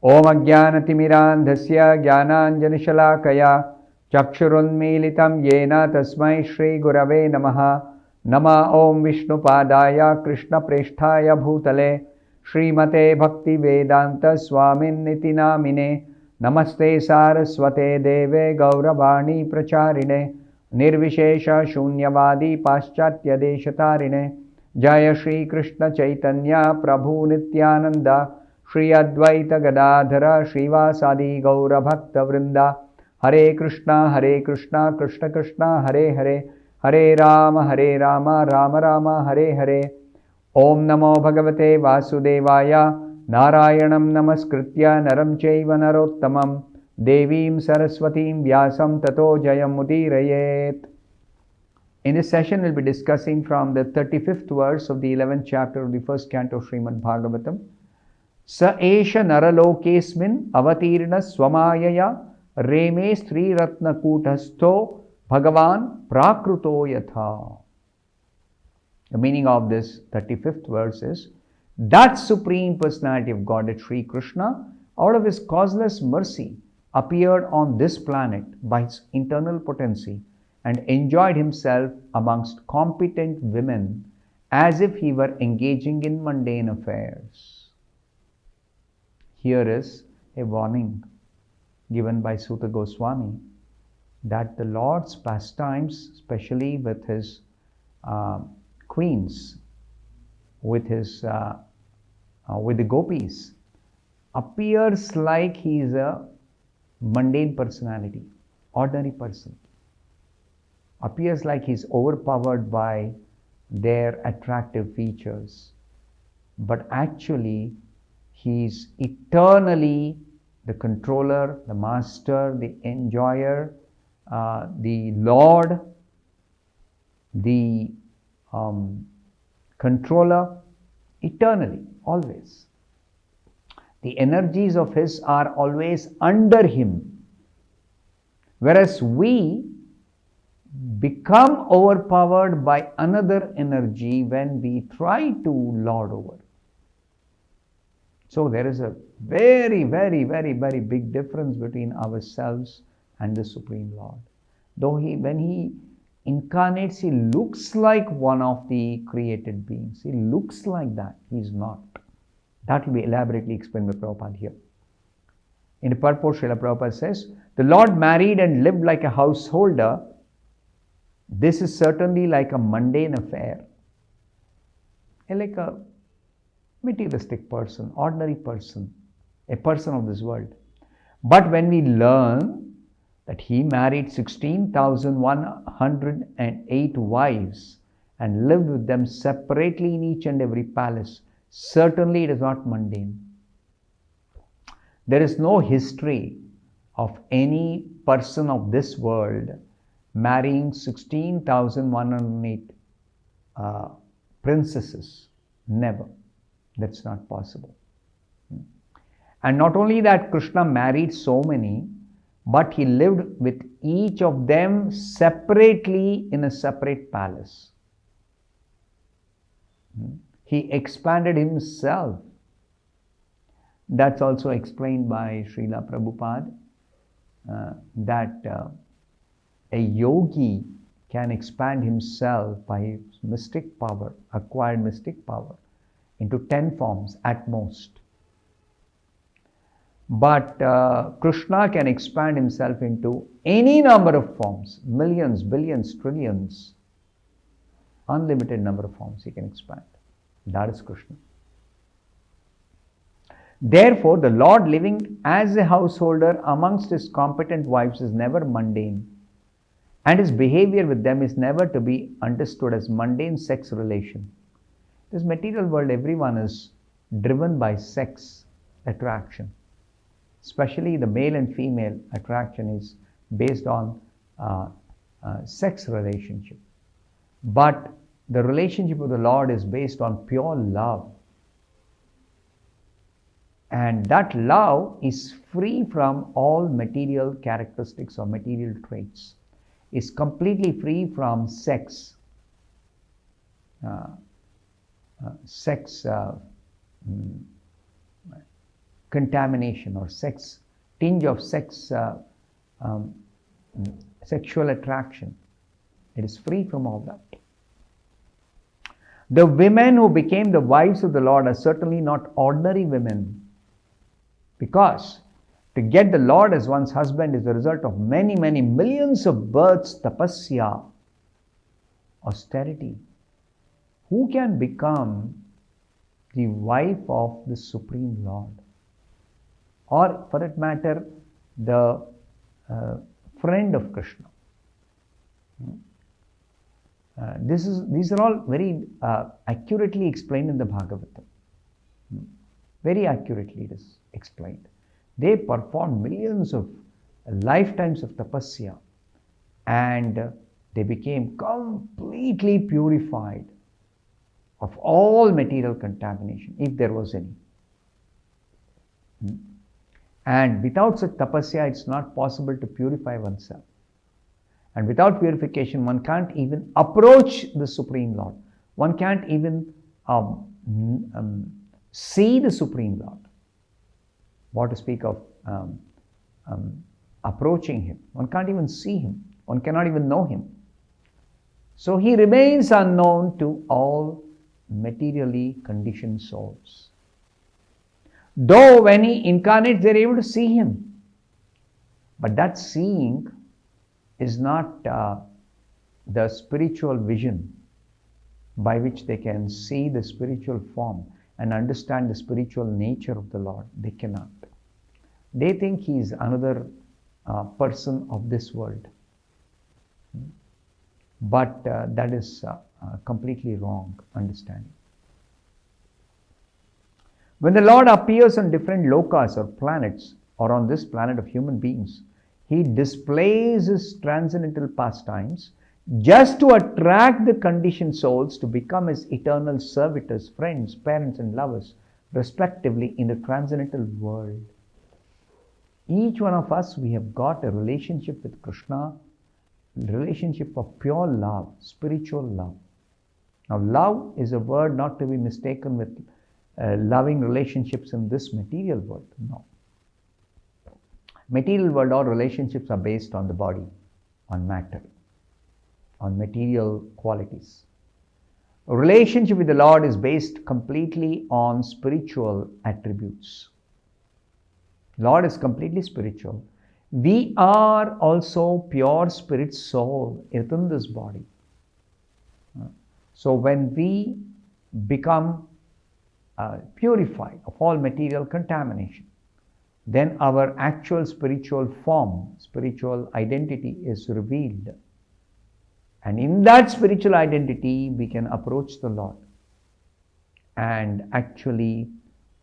Om Ajnanatimirandhasya Jnananjanashalakaya Chakshurunmilitam Yena Tasmai Shri Gurave Namaha. Nama Om Vishnupadaya Krishna Presthaya Bhutale Srimate Bhaktivedanta Swamin Niti Namine. Namaste Saraswate Deve Gauravani Pracharine Nirvishesha Shunyavadi Paschatya Deshatarine. Jaya Shri Krishna Chaitanya Prabhu Nityananda Shri Advaita Gadadhara Srivasadi Gaura Bhakta Vrinda. Hare Krishna Krishna Krishna Hare Hare Hare Rama Rama Rama Hare Hare. Om Namo Bhagavate Vasudevaya. Narayanam Namaskritya Naram Chaiva Narottamam Devim Saraswatim Vyasam Tato Jayam Mudirayet. In this session, we'll be discussing from the 35th verse of the 11th chapter of the first canto of Srimad Bhagavatam. Sa esha naralokesmin avatirna swamayaya reme stri ratna kutasto bhagavan prakruto yatha. The meaning of this 35th verse is that Supreme Personality of Godhead Sri Krishna, out of his causeless mercy, appeared on this planet by his internal potency and enjoyed himself amongst competent women as if he were engaging in mundane affairs. Here is a warning given by Suta Goswami that the Lord's pastimes, especially with his queens, with the gopis, appears like he is a mundane personality, ordinary person. Appears like he is overpowered by their attractive features. But actually, he is eternally the controller, the master, the enjoyer, the Lord, the controller, eternally, always. The energies of his are always under him. Whereas we become overpowered by another energy when we try to lord over. So there is a very, very, very, very big difference between ourselves and the Supreme Lord. Though when he incarnates, he looks like one of the created beings. He looks like that. He is not. That will be elaborately explained by Prabhupada here. In the purport, Srila Prabhupada says, the Lord married and lived like a householder. This is certainly like a mundane affair. Like a materialistic person, ordinary person, a person of this world. But when we learn that he married 16,108 wives and lived with them separately in each and every palace, certainly it is not mundane. There is no history of any person of this world marrying 16,108 princesses. Never. That's not possible. And not only that, Krishna married so many, but he lived with each of them separately in a separate palace. He expanded himself. That's also explained by Srila Prabhupada, that a yogi can expand himself by his mystic power, acquired mystic power, into 10 forms at most. But Krishna can expand himself into any number of forms, millions, billions, trillions, unlimited number of forms he can expand. That is Krishna. Therefore, the Lord living as a householder amongst his competent wives is never mundane, and his behavior with them is never to be understood as mundane sex relation. This material world, everyone is driven by sex attraction. Especially the male and female attraction is based on sex relationship. But the relationship with the Lord is based on pure love. And that love is free from all material characteristics or material traits. Is completely free from sex. contamination or sex, tinge of sex, sexual attraction. It is free from all that. The women who became the wives of the Lord are certainly not ordinary women, because to get the Lord as one's husband is the result of many, many millions of births, tapasya, austerity. Who can become the wife of the Supreme Lord? Or, for that matter, the friend of Krishna. These are all very accurately explained in the Bhagavatam. Very accurately it is explained. They performed millions of lifetimes of tapasya, and they became completely purified of all material contamination, if there was any. And without such tapasya, it's not possible to purify oneself. And without purification, one can't even approach the Supreme Lord. One can't even see the Supreme Lord. What to speak of approaching Him? One can't even see Him. One cannot even know Him. So He remains unknown to all materially conditioned souls. Though when He incarnates, they're able to see Him. But that seeing is not the spiritual vision by which they can see the spiritual form and understand the spiritual nature of the Lord. They cannot. They think He is another person of this world. But that is completely wrong understanding. When the Lord appears on different lokas or planets, or on this planet of human beings, He displays His transcendental pastimes just to attract the conditioned souls to become His eternal servitors, friends, parents and lovers, respectively, in the transcendental world. Each one of us, we have got a relationship with Krishna, relationship of pure love, spiritual love. Now, love is a word not to be mistaken with loving relationships in this material world. No. Material world, all relationships are based on the body, on matter, on material qualities. A relationship with the Lord is based completely on spiritual attributes. Lord is completely spiritual. We are also pure spirit soul within this body. So when we become purified of all material contamination, then our actual spiritual form, spiritual identity is revealed. And in that spiritual identity, we can approach the Lord and actually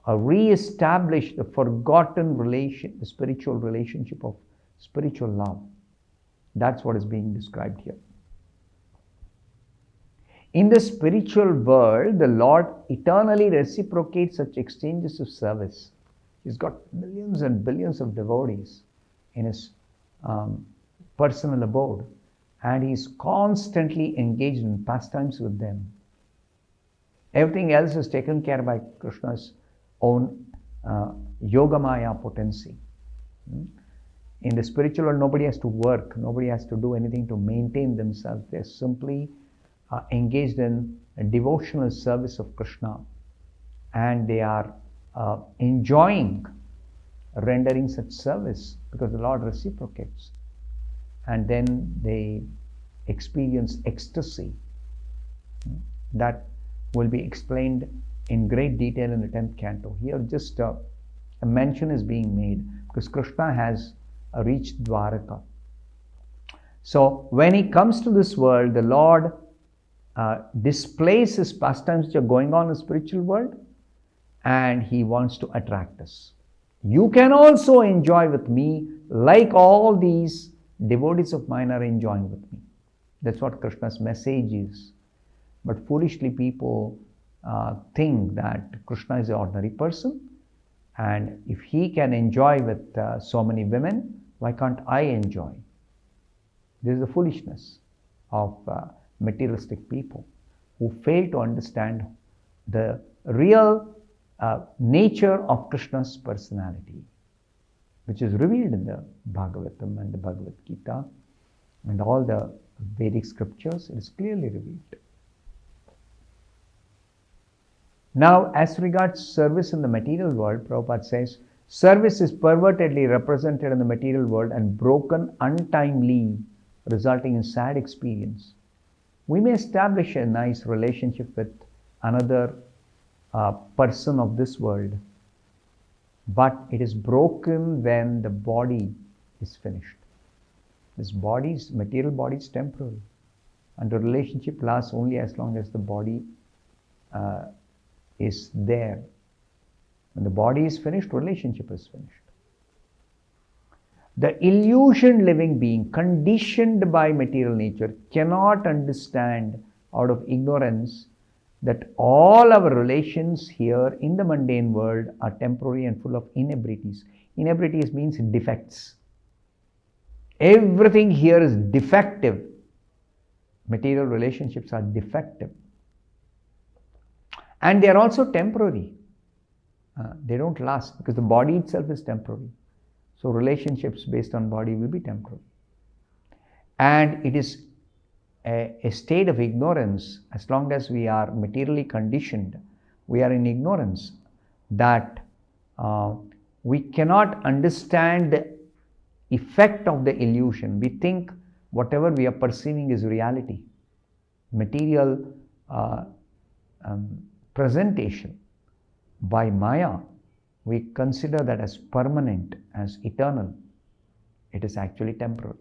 re-establish the forgotten the spiritual relationship of spiritual love. That's what is being described here. In the spiritual world, the Lord eternally reciprocates such exchanges of service. He's got millions and billions of devotees in His personal abode, and He's constantly engaged in pastimes with them. Everything else is taken care of by Krishna's own Yogamaya potency. In the spiritual world, nobody has to work, nobody has to do anything to maintain themselves. They're simply engaged in a devotional service of Krishna, and they are enjoying rendering such service because the Lord reciprocates, and then they experience ecstasy. That will be explained in great detail in the 10th canto. Here just a mention is being made because Krishna has reached Dwaraka. So when He comes to this world, the Lord displays His pastimes which are going on in the spiritual world, and He wants to attract us. You can also enjoy with me like all these devotees of mine are enjoying with me. That's what Krishna's message is. But foolishly people think that Krishna is an ordinary person, and if He can enjoy with so many women, why can't I enjoy? This is the foolishness of materialistic people who fail to understand the real nature of Krishna's personality, which is revealed in the Bhagavatam and the Bhagavad Gita and all the Vedic scriptures. It is clearly revealed. Now, as regards service in the material world, Prabhupada says, service is pervertedly represented in the material world and broken untimely, resulting in sad experience. We may establish a nice relationship with another person of this world, but it is broken when the body is finished. This material body is temporary, and the relationship lasts only as long as the body is there. When the body is finished, relationship is finished. The illusioned living being, conditioned by material nature, cannot understand out of ignorance that all our relations here in the mundane world are temporary and full of inebrities. Inebrities means defects. Everything here is defective. Material relationships are defective. And they are also temporary. They don't last because the body itself is temporary. So relationships based on body will be temporary. And it is a state of ignorance. As long as we are materially conditioned, we are in ignorance that we cannot understand the effect of the illusion. We think whatever we are perceiving is reality. Material presentation by Maya, we consider that as permanent, as eternal. It is actually temporary.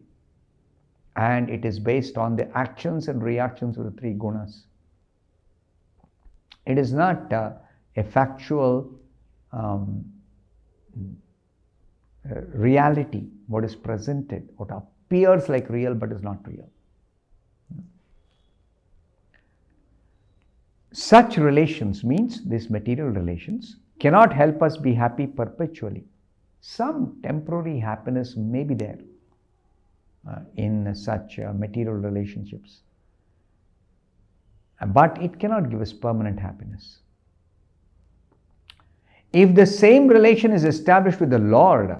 And it is based on the actions and reactions of the three gunas. It is not a factual reality, what is presented, what appears like real but is not real. Such relations, means these material relations, cannot help us be happy perpetually. Some temporary happiness may be there in such material relationships, but it cannot give us permanent happiness. If the same relation is established with the Lord,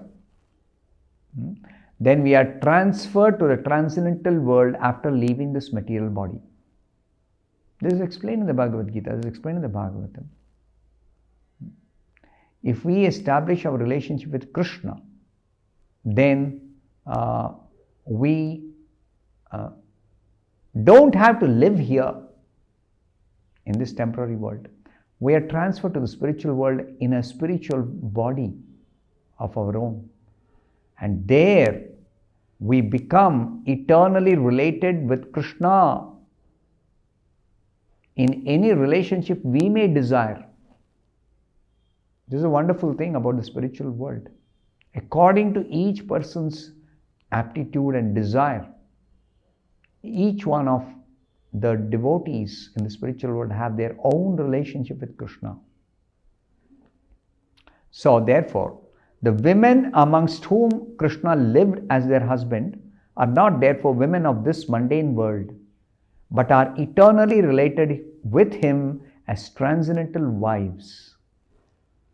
then we are transferred to the transcendental world after leaving this material body. This is explained in the Bhagavad Gita, this is explained in the Bhagavatam. If we establish our relationship with Krishna, then we don't have to live here in this temporary world. We are transferred to the spiritual world in a spiritual body of our own. And there we become eternally related with Krishna in any relationship we may desire. This is a wonderful thing about the spiritual world. According to each person's aptitude and desire, each one of the devotees in the spiritual world have their own relationship with Krishna. So therefore, the women amongst whom Krishna lived as their husband are not therefore women of this mundane world, but are eternally related with him as transcendental wives.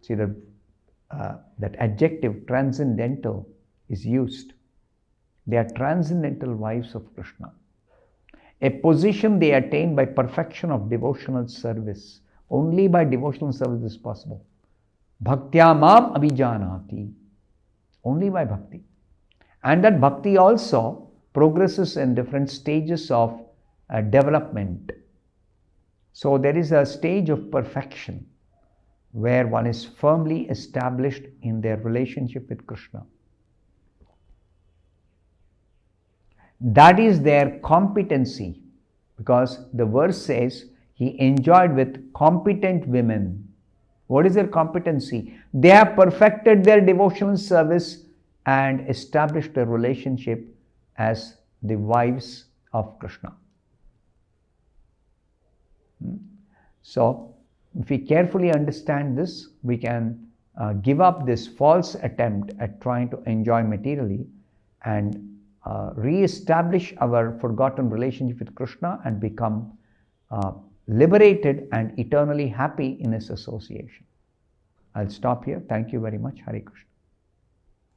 See, that adjective transcendental is used. They are transcendental wives of Krishna. A position they attain by perfection of devotional service. Only by devotional service is possible. Bhaktya mam abhijanati. Only by bhakti. And that bhakti also progresses in different stages of development. So there is a stage of perfection where one is firmly established in their relationship with Krishna. That is their competency, because the verse says he enjoyed with competent women. What is their competency? They have perfected their devotional service and established a relationship as the wives of Krishna. So, if we carefully understand this, we can give up this false attempt at trying to enjoy materially and re-establish our forgotten relationship with Krishna and become liberated and eternally happy in his association. I'll stop here. Thank you very much. Hare Krishna.